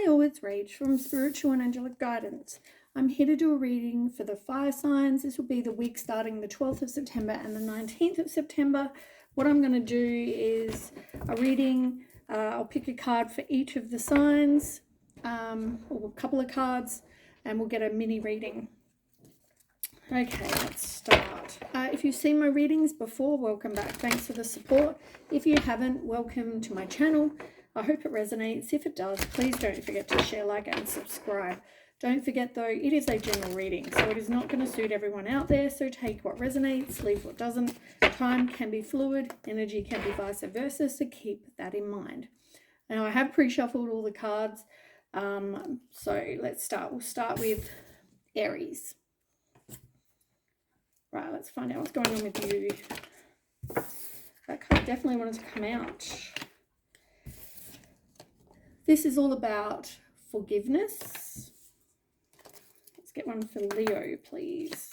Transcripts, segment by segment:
all, it's Rach from Spiritual and Angelic Guidance. I'm here to do a reading for the fire signs. This will be the week starting the 12th of September and the 19th of September. What I'm going to do is a reading. I'll pick a card for each of the signs, or a couple of cards, and we'll get a mini reading. Okay, let's start. If you've seen my readings before, welcome back. Thanks for the support. If you haven't, welcome to my channel. I hope it resonates. If it does, please don't forget to share, like, and subscribe. Don't forget though, it is a general reading, so it is not going to suit everyone out there, so take what resonates, leave what doesn't. Time can be fluid, energy can be vice versa, so keep that in mind. Now, I have pre-shuffled all the cards, so let's start. We'll start with Aries. Right, let's find out what's going on with you. That card definitely wanted to come out. This is all about forgiveness. Let's get one for Leo, please.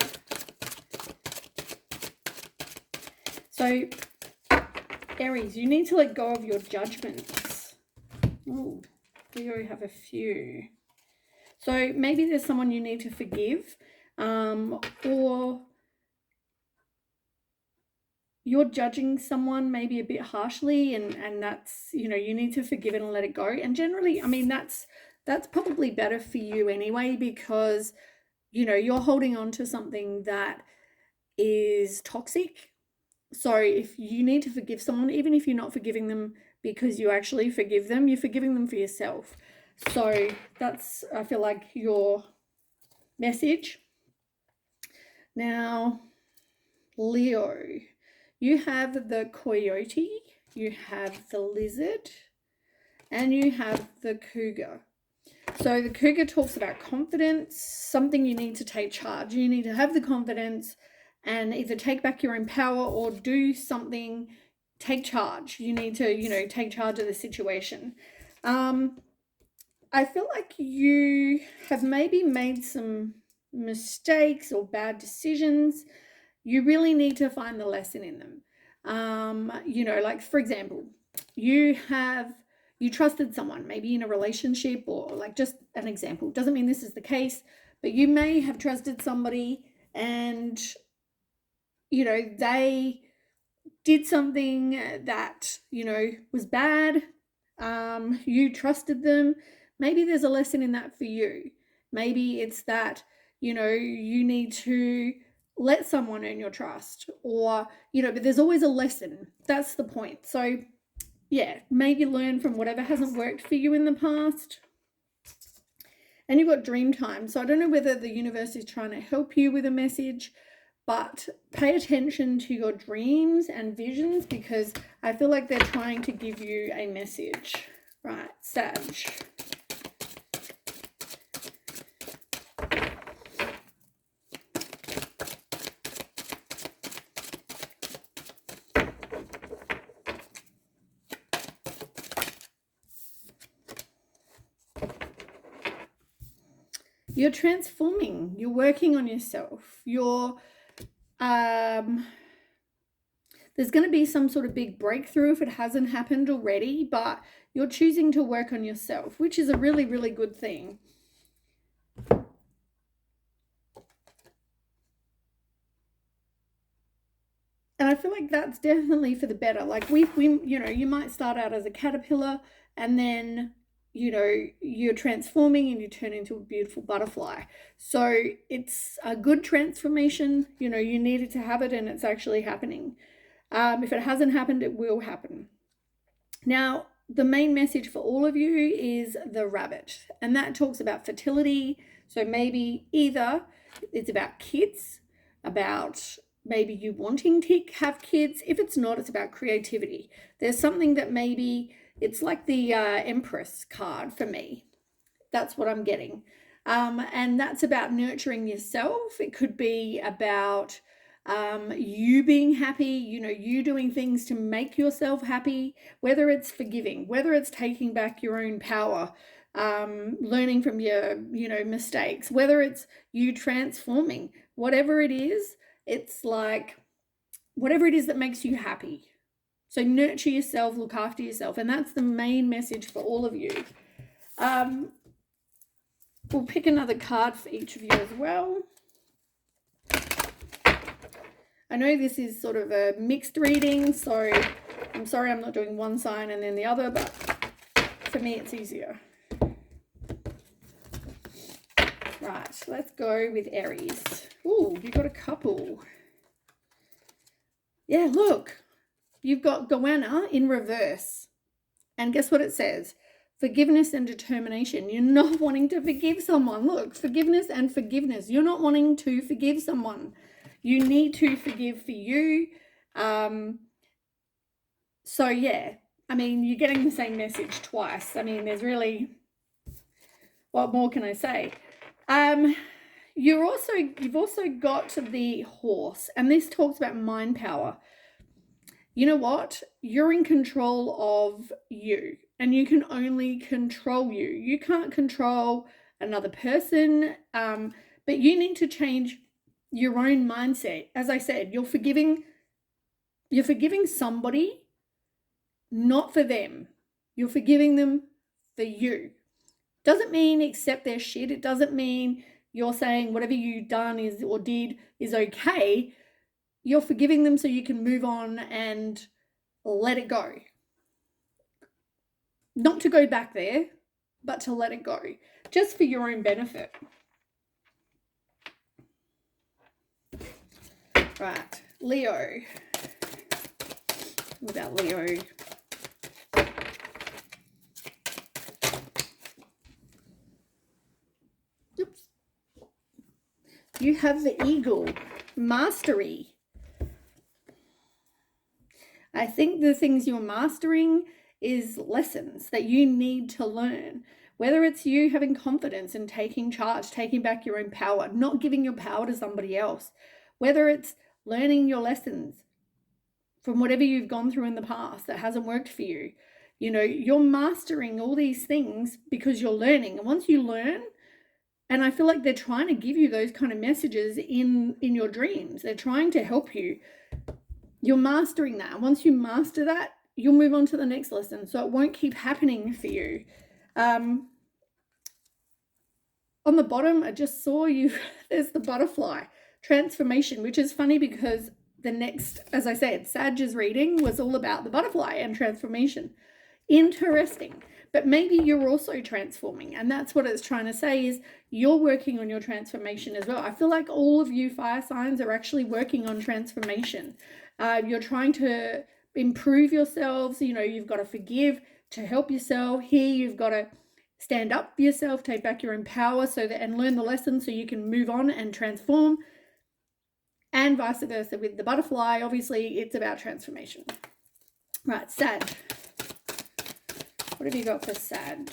So, Aries, you need to let go of your judgments. Oh, Leo, you have a few. So maybe there's someone you need to forgive, or you're judging someone maybe a bit harshly, and that's, you know, you need to forgive it and let it go. And generally, I mean, that's probably better for you anyway, because, you know, you're holding on to something that is toxic. So if you need to forgive someone, even if you're not forgiving them because you actually forgive them, you're forgiving them for yourself. So that's, I feel like, your message. Now, Leo, you have the coyote, you have the lizard, and you have the cougar. So the cougar talks about confidence, something you need to take charge. You need to have the confidence and either take back your own power or do something, take charge. You need to, you know, take charge of the situation. I feel like you have maybe made some mistakes or bad decisions. You really need to find the lesson in them. You know, like, for example, you trusted someone, maybe in a relationship, or like, just an example. Doesn't mean this is the case, but you may have trusted somebody and, you know, they did something that, you know, was bad. You trusted them. Maybe there's a lesson in that for you. Maybe it's that, you know, you need to let someone earn your trust, or, you know, but there's always a lesson. That's the point. So yeah, maybe learn from whatever hasn't worked for you in the past. And you've got dream time. So I don't know whether the universe is trying to help you with a message, but pay attention to your dreams and visions, because I feel like they're trying to give you a message. Right, Sag. You're transforming. You're working on yourself. You're there's going to be some sort of big breakthrough if it hasn't happened already, but you're choosing to work on yourself, which is a really, really good thing. And I feel like that's definitely for the better. Like, we you know, you might start out as a caterpillar, and then, you know, you're transforming and you turn into a beautiful butterfly. So it's a good transformation. You know, you needed to have it, and it's actually happening. If it hasn't happened, it will happen. Now, the main message for all of you is the rabbit, and that talks about fertility. So maybe either it's about kids, about maybe you wanting to have kids. If it's not, it's about creativity. There's something that maybe it's like the Empress card for me. That's what I'm getting. And that's about nurturing yourself. It could be about you being happy, you know, you doing things to make yourself happy, whether it's forgiving, whether it's taking back your own power, learning from your, you know, mistakes, whether it's you transforming, whatever it is, it's like whatever it is that makes you happy. So nurture yourself, look after yourself, and that's the main message for all of you. we'll pick another card for each of you as well. I know this is sort of a mixed reading, so I'm sorry I'm not doing one sign and then the other, but for me it's easier. Right, let's go with Aries. Ooh, you got a couple. Yeah, look, you've got Goanna in reverse. And guess what it says? Forgiveness and determination. You're not wanting to forgive someone. Look, forgiveness and forgiveness. You're not wanting to forgive someone. You need to forgive for you. So yeah, I mean, you're getting the same message twice. I mean, there's really, what more can I say? You've also got the Horse, and this talks about mind power. You know what? You're in control of you, and you can only control you. You can't control another person, but you need to change your own mindset. As I said, you're forgiving somebody, not for them. You're forgiving them for you. Doesn't mean accept their shit. It doesn't mean you're saying whatever you've done is or did is okay. You're forgiving them so you can move on and let it go. Not to go back there, but to let it go, just for your own benefit. Right, Leo. What about Leo? Oops. You have the Eagle, mastery. I think the things you're mastering is lessons that you need to learn. Whether it's you having confidence and taking charge, taking back your own power, not giving your power to somebody else. Whether it's learning your lessons from whatever you've gone through in the past that hasn't worked for you. You know, you're mastering all these things because you're learning. And once you learn, and I feel like they're trying to give you those kind of messages in your dreams. They're trying to help you. You're mastering that. Once you master that, you'll move on to the next lesson. So it won't keep happening for you. On the bottom, I just saw you, there's the butterfly transformation, which is funny because the next, as I said, Sag's reading was all about the butterfly and transformation. Interesting. But maybe you're also transforming, and that's what it's trying to say is you're working on your transformation as well. I feel like all of you fire signs are actually working on transformation. You're trying to improve yourselves. You know, you've got to forgive to help yourself. Here, you've got to stand up for yourself, take back your own power and learn the lessons so you can move on and transform. And vice versa with the butterfly. Obviously, it's about transformation. Right, Sag. What have you got for Sag?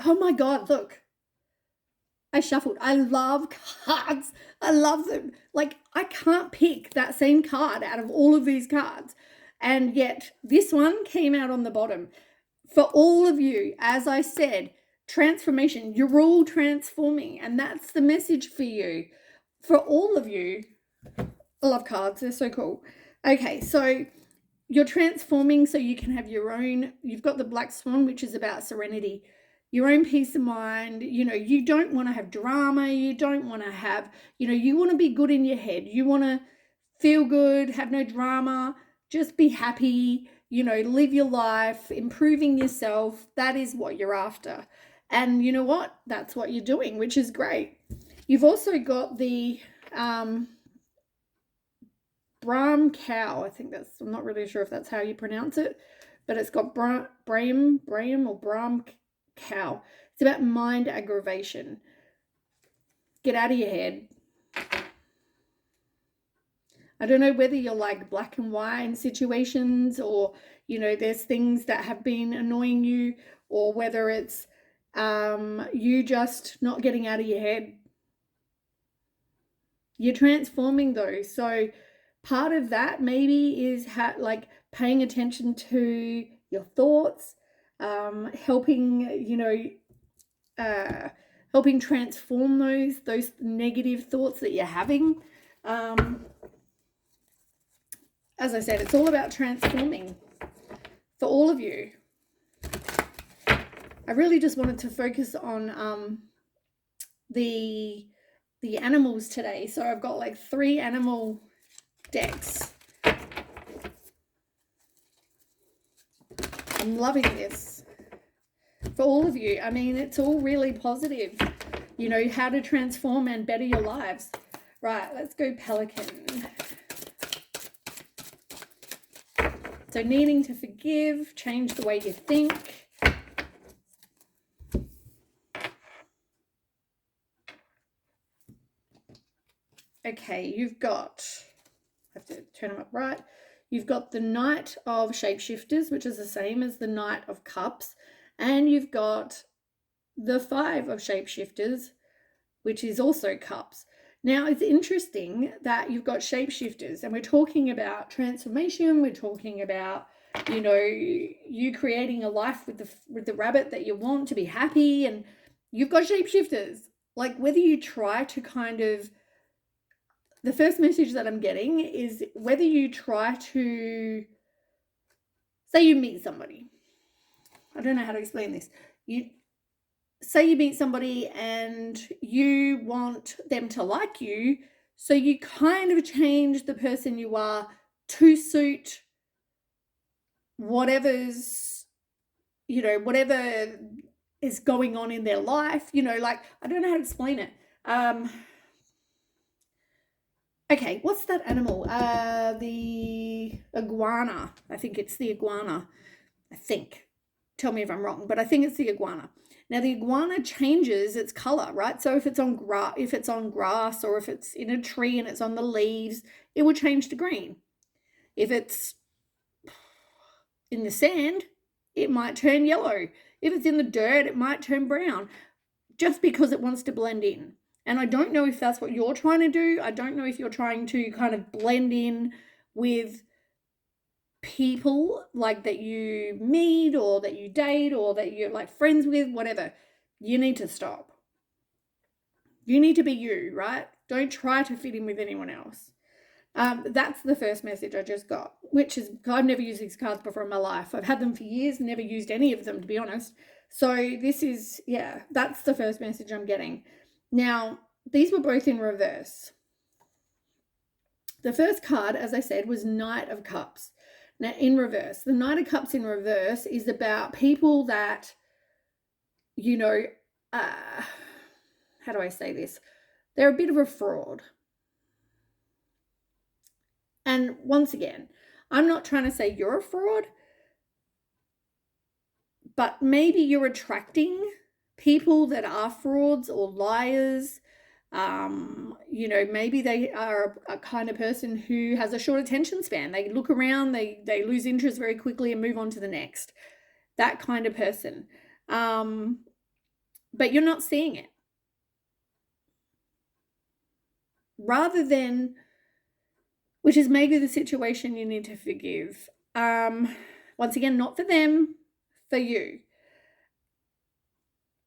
Oh my God, look. I shuffled. I love cards. I love them. Like, I can't pick that same card out of all of these cards. And yet, this one came out on the bottom. For all of you, as I said, transformation. You're all transforming. And that's the message for you. For all of you. I love cards. They're so cool. Okay, so you're transforming so you can have your own. You've got the Black Swan, which is about serenity. Your own peace of mind. You know, you don't want to have drama. You don't want to have, you know, you want to be good in your head. You want to feel good, have no drama, just be happy, you know, live your life, improving yourself. That is what you're after. And you know what? That's what you're doing, which is great. You've also got the Brahm cow. I think that's, I'm not really sure if that's how you pronounce it, but it's got Brahm cow. It's about mind aggravation. Get out of your head. I don't know whether you're like black and white in situations or, you know, there's things that have been annoying you, or whether it's you just not getting out of your head. You're transforming though. So part of that maybe is like paying attention to your thoughts, helping, you know, helping transform those negative thoughts that you're having. As I said, it's all about transforming for all of you. I really just wanted to focus on the animals today. So I've got like 3 animal decks. I'm loving this for all of you. I mean, it's all really positive. You know, how to transform and better your lives. Right, let's go Pelican. So needing to forgive, change the way you think. Okay, you've got, I have to turn them up right. You've got the Knight of Shapeshifters, which is the same as the Knight of Cups. And you've got the 5 of Shapeshifters, which is also Cups. Now, it's interesting that you've got Shapeshifters, and we're talking about transformation. We're talking about, you know, you creating a life with the rabbit that you want to be happy, and you've got Shapeshifters. Like, whether you try to kind of, the first message that I'm getting is whether you try to, say you meet somebody. I don't know how to explain this. Say you meet somebody and you want them to like you, so you kind of change the person you are to suit whatever's, you know, whatever is going on in their life. You know, like, I don't know how to explain it. Okay, what's that animal? The iguana. I think it's the iguana. I think. Tell me if I'm wrong, but I think it's the iguana. Now, the iguana changes its color, right? So if it's on grass, or if it's in a tree and it's on the leaves, it will change to green. If it's in the sand, it might turn yellow. If it's in the dirt, it might turn brown, just because it wants to blend in. And I don't know if that's what you're trying to do. I don't know if you're trying to kind of blend in with people like that you meet or that you date or that you're like friends with, whatever. You need to stop. You need to be you, right? Don't try to fit in with anyone else. That's the first message I just got, which is, I've never used these cards before in my life. I've had them for years, never used any of them, to be honest. So this is, yeah, that's the first message I'm getting. Now, these were both in reverse. The first card, as I said, was Knight of Cups. Now, in reverse, the Knight of Cups in reverse is about people that, you know, how do I say this? They're a bit of a fraud. And once again, I'm not trying to say you're a fraud, but maybe you're attracting people that are frauds or liars. You know, maybe they are a kind of person who has a short attention span. They look around, they lose interest very quickly and move on to the next. That kind of person. But you're not seeing it. Rather than, which is maybe the situation you need to forgive. Once again, not for them, for you.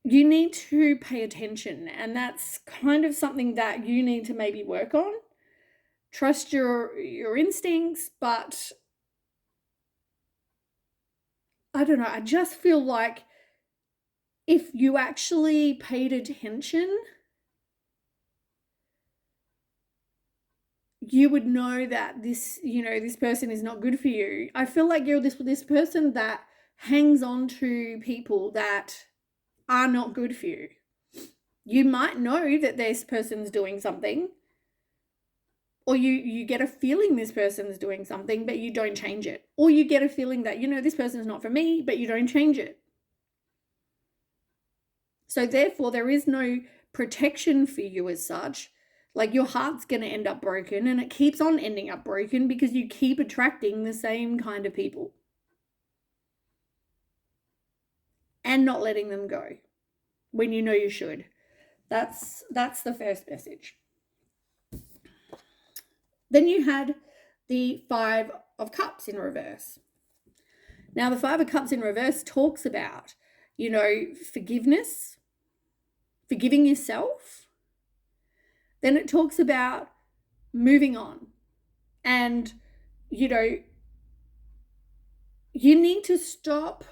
You need to pay attention, and that's kind of something that you need to maybe work on. Trust your instincts, but I don't know, I just feel like if you actually paid attention, you would know that this, you know, this person is not good for you. I feel like you're this person that hangs on to people that are not good for you. You might know that this person's doing something, or you get a feeling this person's doing something, but you don't change it. Or you get a feeling that, you know, this person's not for me, but you don't change it. So therefore, there is no protection for you as such. Like, your heart's going to end up broken, and it keeps on ending up broken because you keep attracting the same kind of people and not letting them go when you know you should. That's the first message. Then you had the 5 of Cups in reverse. Now, the 5 of Cups in reverse talks about, you know, forgiveness, forgiving yourself. Then it talks about moving on. And, you know, you need to stop.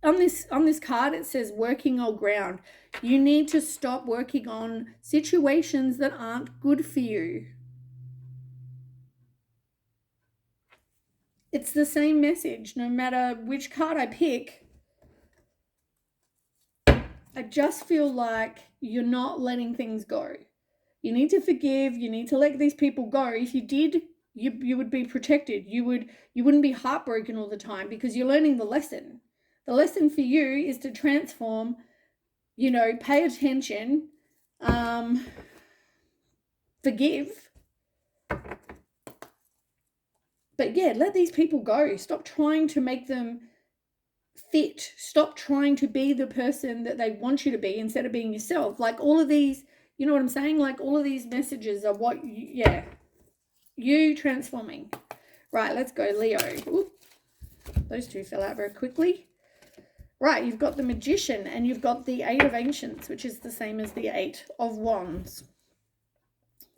On this card it says working on ground. You need to stop working on situations that aren't good for you. It's the same message no matter which card I pick. I just feel like you're not letting things go. You need to forgive. You need to let these people go. If you did, you would be protected. You wouldn't be heartbroken all the time because you're learning the lesson. The lesson for you is to transform, pay attention, forgive. But yeah, let these people go. Stop trying to make them fit. Stop trying to be the person that they want you to be instead of being yourself. Like all of these, you know what I'm saying? Like all of these messages are what, you transforming. Right, let's go, Leo. Ooh, those two fell out very quickly. Right, you've got the Magician and you've got the Eight of Ancients, which is the same as the Eight of Wands,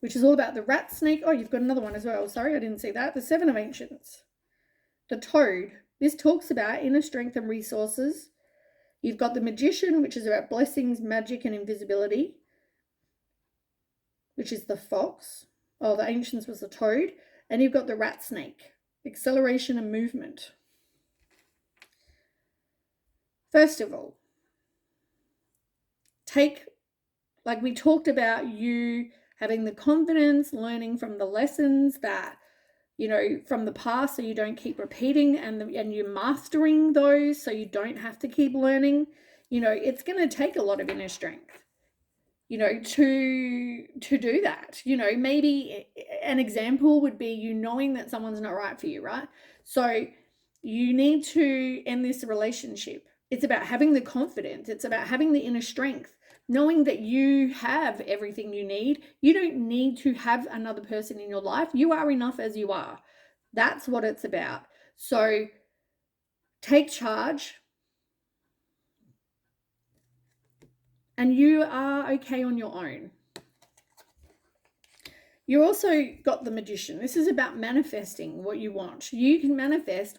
which is all about the rat, snake. Oh, you've got another one as well. Sorry, I didn't see that. The Seven of Ancients. The Toad. This talks about inner strength and resources. You've got the Magician, which is about blessings, magic, and invisibility, which is the Fox. Oh, the Ancients was the Toad. And you've got the rat snake, acceleration and movement. First of all, like we talked about, you having the confidence, learning from the lessons that, from the past, so you don't keep repeating, and you're mastering those so you don't have to keep learning. It's going to take a lot of inner strength, to do that. Maybe an example would be knowing that someone's not right for you, right? So you need to end this relationship. It's about having the confidence. It's about having the inner strength, knowing that you have everything you need. You don't need to have another person in your life. You are enough as you are. That's what it's about. So take charge. And you are okay on your own. You also got the Magician. This is about manifesting what you want. You can manifest,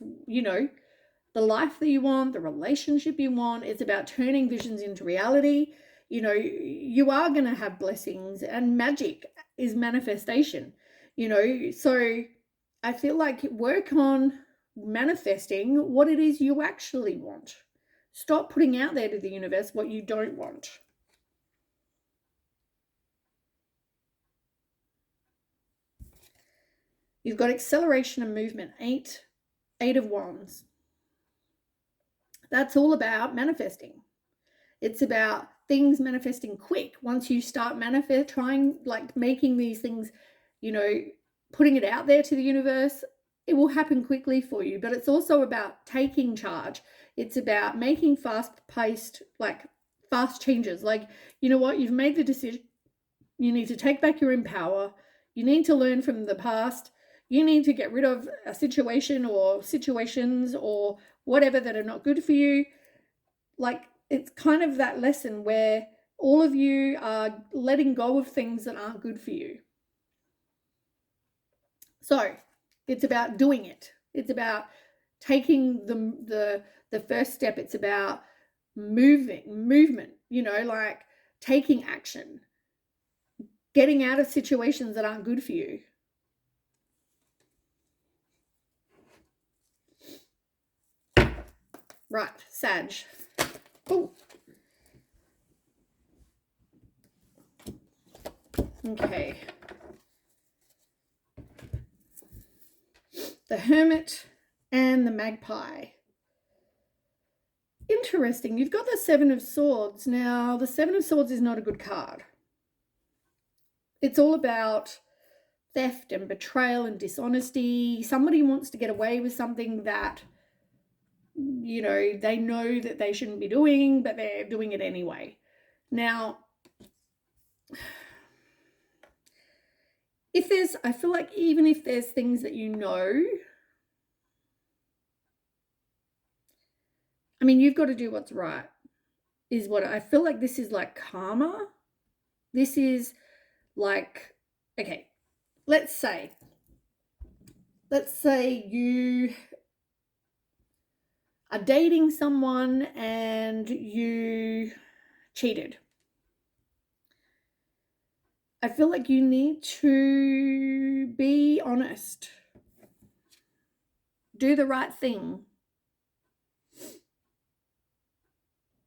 the life that you want, the relationship you want. It's about turning visions into reality. You are going to have blessings, and magic is manifestation, so I feel like work on manifesting what it is you actually want. Stop putting out there to the universe what you don't want. You've got acceleration and movement, Eight of Wands. That's all about manifesting. It's about things manifesting quick. Once you start making these things, putting it out there to the universe, it will happen quickly for you. But it's also about taking charge. It's about making fast-paced, fast changes. You've made the decision. You need to take back your power. You need to learn from the past. You need to get rid of a situation or situations or whatever that are not good for you. It's kind of that lesson where all of you are letting go of things that aren't good for you. So it's about doing it. It's about taking the first step. It's about movement, taking action, getting out of situations that aren't good for you. Right, Sag. Oh. Okay. The Hermit and the Magpie. Interesting. You've got the Seven of Swords. Now, the Seven of Swords is not a good card. It's all about theft and betrayal and dishonesty. Somebody wants to get away with something that, they know that they shouldn't be doing, but they're doing it anyway. Now, I feel like even if there's things that you've got to do what's right, is what I feel like. This is like karma. This is like, okay, let's say you are dating someone and you cheated. I feel like you need to be honest. Do the right thing.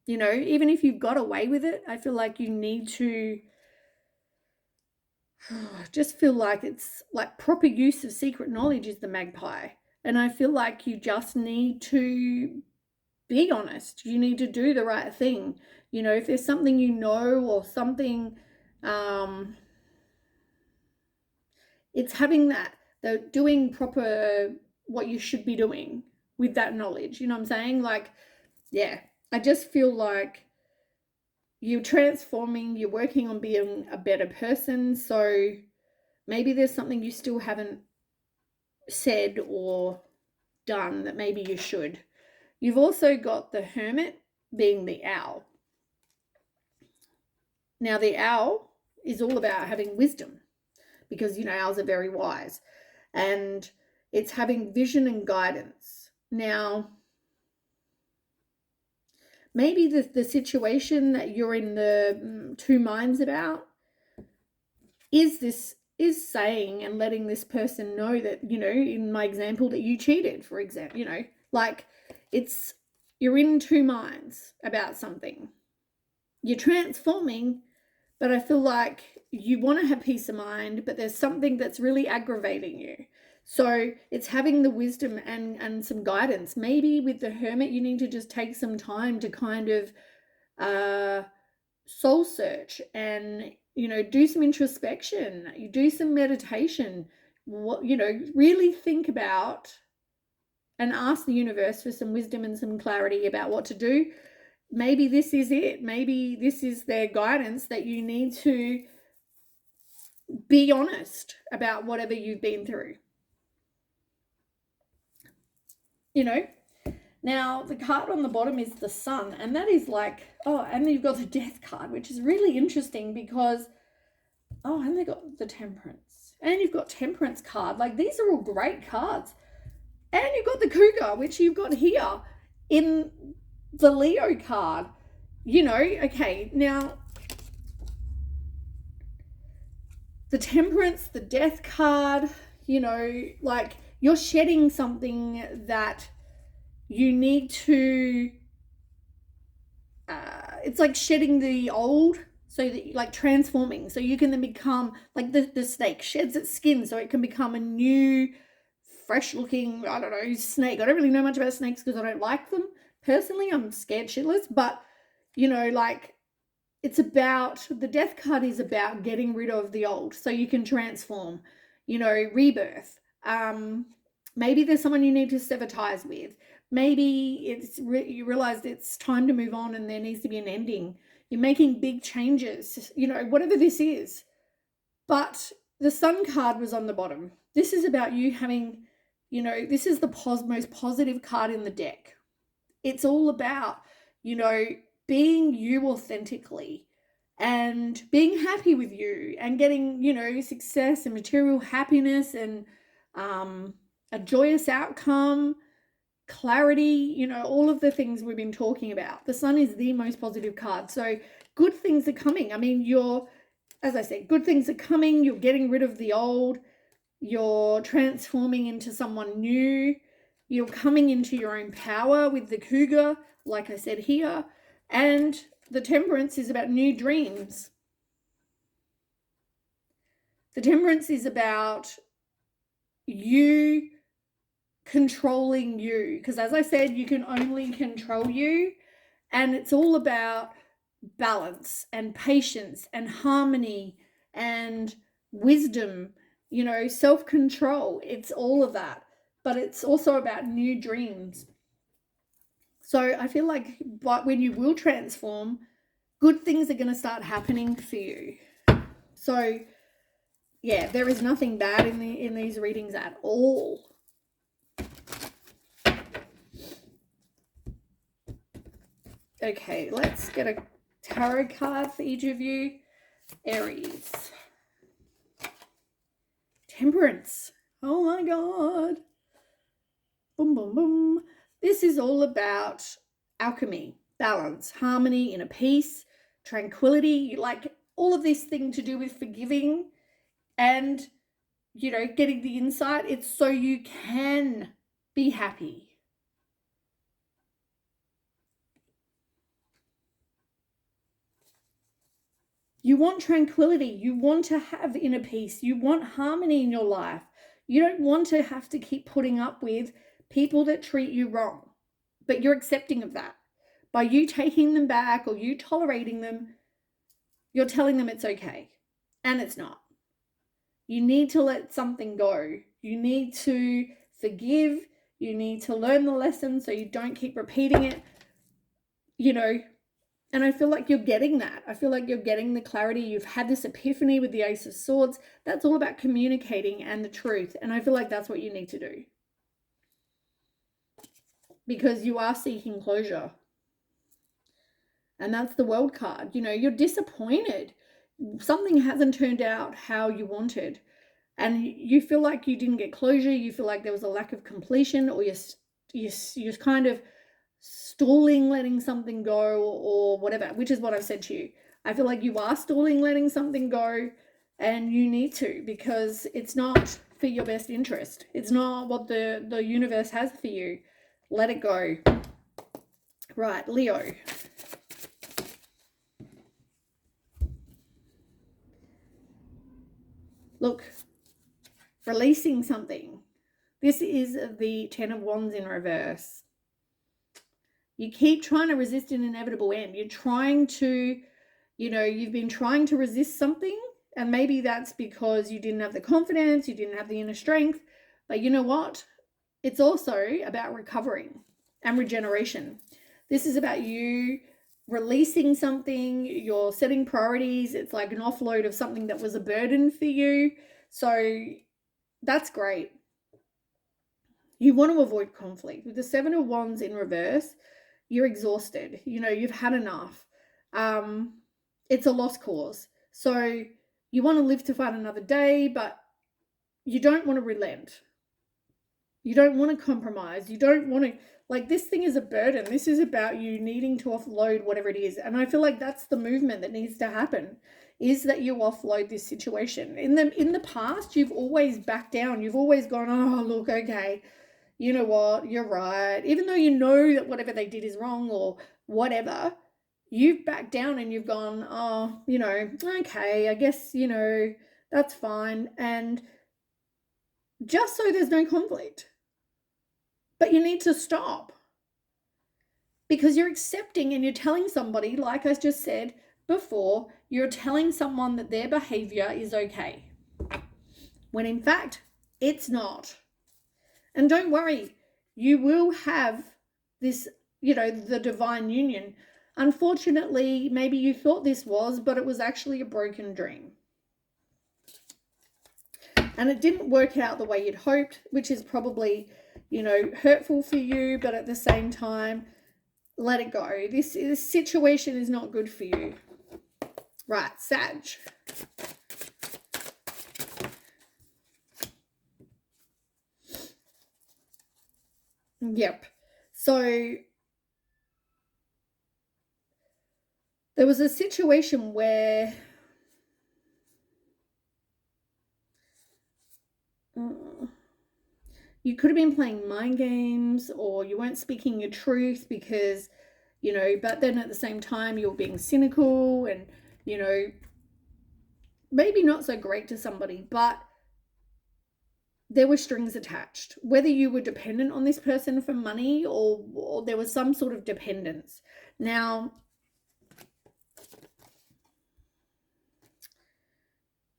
You know, even if you've got away with it, I feel like you need to just feel like it's like proper use of secret knowledge is the magpie. And I feel like you just need to be honest. You need to do the right thing. You know, if there's something you know or something, it's having that, the doing proper what you should be doing with that knowledge. You know what I'm saying? Like, yeah, I just feel like you're transforming, you're working on being a better person. So maybe there's something you still haven't said or done that maybe you should. You've also got the Hermit being the owl. Now, the owl is all about having wisdom because, you know, owls are very wise, and it's having vision and guidance. Now, maybe the situation that you're in the two minds about is saying and letting this person know that, you know, in my example, that you cheated, for example, you know, like you're in two minds about something. You're transforming, but I feel like you want to have peace of mind, but there's something that's really aggravating you. So it's having the wisdom and some guidance. Maybe with the Hermit, you need to just take some time to kind of soul search and, you know, do some introspection, you do some meditation, what, you know, really think about and ask the universe for some wisdom and some clarity about what to do. Maybe this is it. Maybe this is their guidance that you need to be honest about whatever you've been through. You know, now the card on the bottom is the Sun, and that is like, oh, and then you've got the Death card, which is really interesting because, oh, and they got the Temperance, and you've got Temperance card. Like, these are all great cards. And you've got the Cougar, which you've got here in the Leo card. You know, okay, now the Temperance, the Death card, you know, like you're shedding something that you need to, it's like shedding the old, so that, like, transforming, so you can then become like the snake sheds its skin so it can become a new, fresh looking, I don't know, snake. I don't really know much about snakes because I don't like them personally. I'm scared shitless, but, you know, like, it's about, the Death card is about getting rid of the old so you can transform, you know, rebirth. Maybe there's someone you need to sever ties with. Maybe you realize it's time to move on and there needs to be an ending. You're making big changes, you know, whatever this is. But the Sun card was on the bottom. This is about you having, you know, this is the most positive card in the deck. It's all about, you know, being you authentically and being happy with you and getting, you know, success and material happiness and a joyous outcome, clarity, you know, all of the things we've been talking about. The Sun is the most positive card. So good things are coming. I mean, as I said, good things are coming. You're getting rid of the old. You're transforming into someone new. You're coming into your own power with the Cougar, like I said here. And the Temperance is about new dreams. The Temperance is about you controlling you, because as I said, you can only control you, and it's all about balance and patience and harmony and wisdom, you know, self-control. It's all of that, but it's also about new dreams. So I feel like, but when you will transform, good things are going to start happening for you. So yeah, there is nothing bad in these readings at all. Okay, let's get a tarot card for each of you. Aries. Temperance. Oh my God. Boom, boom, boom. This is all about alchemy, balance, harmony, inner peace, tranquility, like all of this thing to do with forgiving and, getting the insight. It's so you can be happy. You want tranquility. You want to have inner peace. You want harmony in your life. You don't want to have to keep putting up with people that treat you wrong, but you're accepting of that. By you taking them back or you tolerating them, you're telling them it's okay, and it's not. You need to let something go. You need to forgive. You need to learn the lesson so you don't keep repeating it, and I feel like you're getting that. I feel like you're getting the clarity. You've had this epiphany with the Ace of Swords. That's all about communicating and the truth. And I feel like that's what you need to do. Because you are seeking closure. And that's the World card. You're disappointed. Something hasn't turned out how you wanted. And you feel like you didn't get closure. You feel like there was a lack of completion, or you're kind of stalling letting something go or whatever, which is what I've said to you. I feel like you are stalling letting something go, and you need to, because it's not for your best interest. It's not what the universe has for you. Let it go. Right, Leo. Look, releasing something. This is the Ten of Wands in reverse. You keep trying to resist an inevitable end. You're trying to, you've been trying to resist something, and maybe that's because you didn't have the confidence, you didn't have the inner strength. But you know what? It's also about recovering and regeneration. This is about you releasing something, you're setting priorities. It's like an offload of something that was a burden for you. So that's great. You want to avoid conflict. With the Seven of Wands in reverse, you're exhausted. You've had enough. It's a lost cause. So you want to live to fight another day, but you don't want to relent. You don't want to compromise. You don't want to, this thing is a burden. This is about you needing to offload whatever it is. And I feel like that's the movement that needs to happen, is that you offload this situation. In the past, you've always backed down. You've always gone, oh, look, okay, you know what, you're right. Even though you know that whatever they did is wrong or whatever, you've backed down and you've gone, oh, okay, I guess, that's fine. And just so there's no conflict. But you need to stop, because you're accepting and you're telling somebody, like I just said before, you're telling someone that their behavior is okay, when in fact, it's not. And don't worry, you will have this, the divine union. Unfortunately, maybe you thought this was, but it was actually a broken dream. And it didn't work out the way you'd hoped, which is probably, hurtful for you, but at the same time, let it go. This situation is not good for you. Right, Sag. Yep. So there was a situation where you could have been playing mind games, or you weren't speaking your truth because, but then at the same time you're being cynical and, maybe not so great to somebody, but there were strings attached. Whether you were dependent on this person for money or there was some sort of dependence. Now,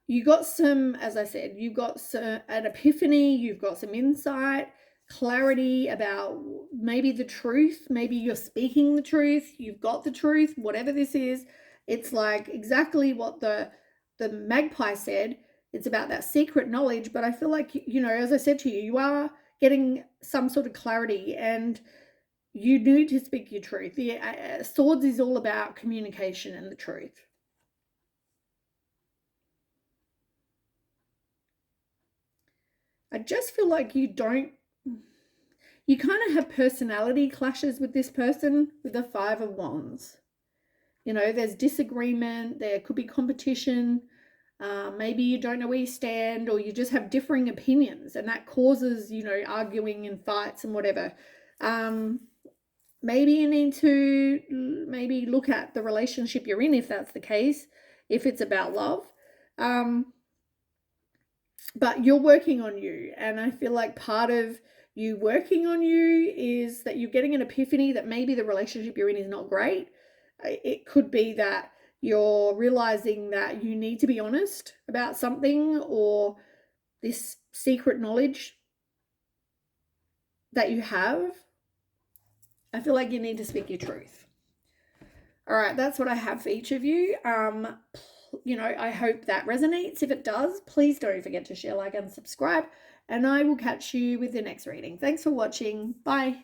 you got some, as I said, you got an epiphany, you've got some insight, clarity about maybe the truth, maybe you're speaking the truth, you've got the truth, whatever this is. It's like exactly what the magpie said. It's about that secret knowledge, but I feel like, as I said to you, you are getting some sort of clarity, and you need to speak your truth. The Swords is all about communication and the truth. I just feel like you kind of have personality clashes with this person with the Five of Wands. You know, there's disagreement, there could be competition. Maybe you don't know where you stand, or you just have differing opinions, and that causes, you know, arguing and fights and whatever. Maybe you need to maybe look at the relationship you're in, if that's the case, if it's about love. But you're working on you, and I feel like part of you working on you is that you're getting an epiphany that maybe the relationship you're in is not great. It could be that you're realizing that you need to be honest about something, or this secret knowledge that you have. I feel like you need to speak your truth. All right, that's what I have for each of you. You know, I hope that resonates. If it does, please don't forget to share, like, and subscribe, and I will catch you with the next reading. Thanks for watching. Bye.